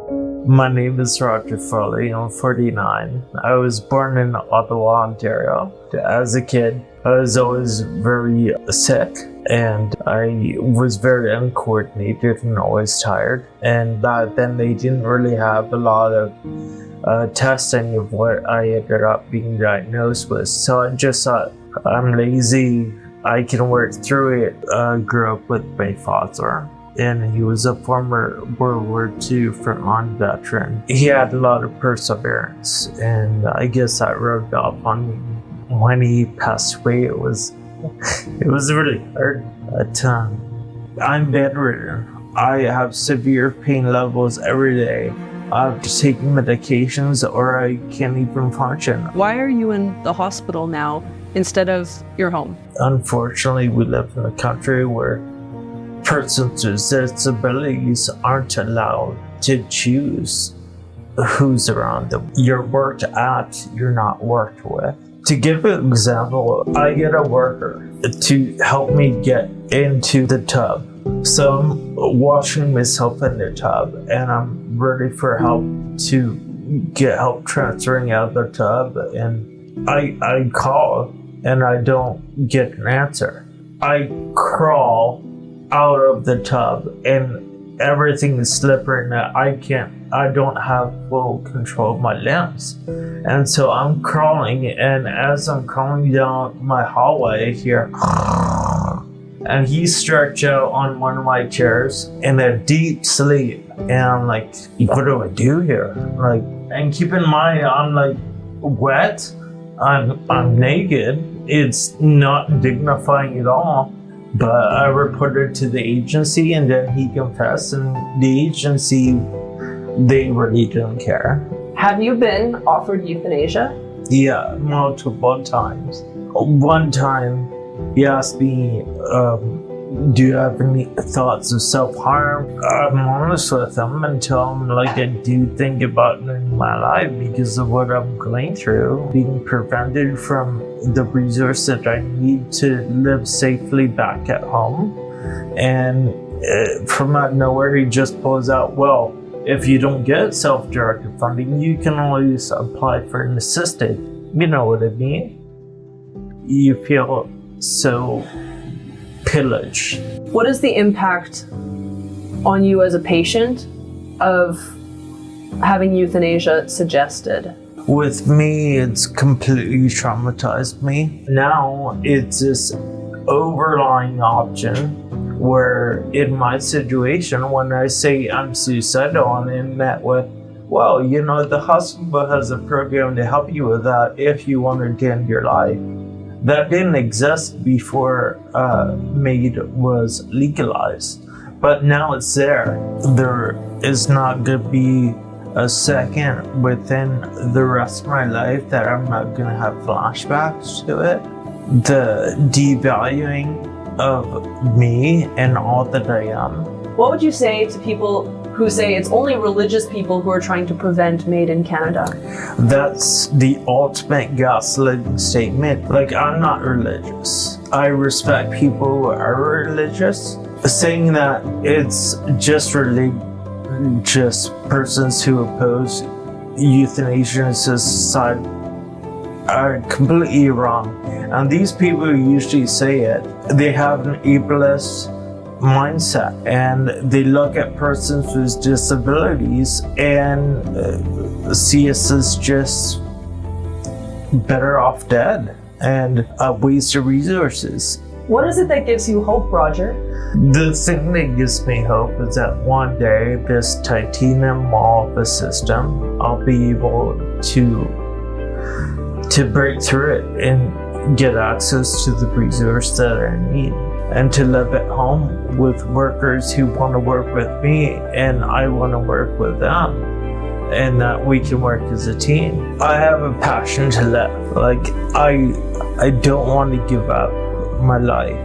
My name is Roger Foley. I'm 49. I was born in Ottawa, Ontario. As a kid, I was always very sick, and I was very uncoordinated and always tired. And back then they didn't really have a lot of testing of what I ended up being diagnosed with. So I just thought, I'm lazy, I can work through it. I grew up with my father, and he was a former World War II frontline veteran. He had a lot of perseverance, and I guess that rubbed off on me. When he passed away, it was really hard. But I'm bedridden. I have severe pain levels every day. I have to take medications or I can't even function. Why are you in the hospital now instead of your home? Unfortunately, we live in a country where persons with disabilities aren't allowed to choose who's around them. You're worked at, you're not worked with. To give an example, I get a worker to help me get into the tub. So I'm washing myself in the tub and I'm ready for help to get help transferring out of the tub, and I call and I don't get an answer. I crawl out of the tub and everything is slippery and I don't have full control of my limbs. And so I'm crawling, and as I'm crawling down my hallway here, and he's stretched out on one of my chairs in a deep sleep. And I'm like, what do I do here? Like, and keep in mind, I'm like wet, I'm naked. It's not dignifying at all. But I reported to the agency, and then he confessed, and the agency, they really didn't care. Have you been offered euthanasia? Yeah, multiple times. One time, he asked me, do you have any thoughts of self-harm? I'm honest with him and tell him, like, I do think about ending my life because of what I'm going through, being prevented from the resource that I need to live safely back at home. And from out of nowhere, he just pulls out, well, if you don't get self-directed funding, you can always apply for an assisted. You know what I mean? You feel so pillaged. What is the impact on you as a patient of having euthanasia suggested? With me, it's completely traumatized me. Now it's this overlying option where in my situation, when I say I'm suicidal, I'm met with, well, you know, the hospital has a program to help you with that if you want to end your life. That didn't exist before MAiD was legalized, but now it's there. There is not going to be a second within the rest of my life that I'm not going to have flashbacks to it. The devaluing of me and all that I am. What would you say to people who say it's only religious people who are trying to prevent MAiD in Canada? That's the ultimate gaslighting statement. Like, I'm not religious. I respect people who are religious. Saying that it's just persons who oppose euthanasia and suicide are completely wrong. And these people who usually say it, they have an ableist mindset, and they look at persons with disabilities and see us as just better off dead and a waste of resources. What is it that gives you hope, Roger? The thing that gives me hope is that one day this titanium wall of a system, I'll be able to break through it and get access to the resource that I need, and to live at home with workers who want to work with me and I want to work with them, and that we can work as a team. I have a passion to live. Like, I don't want to give up my life.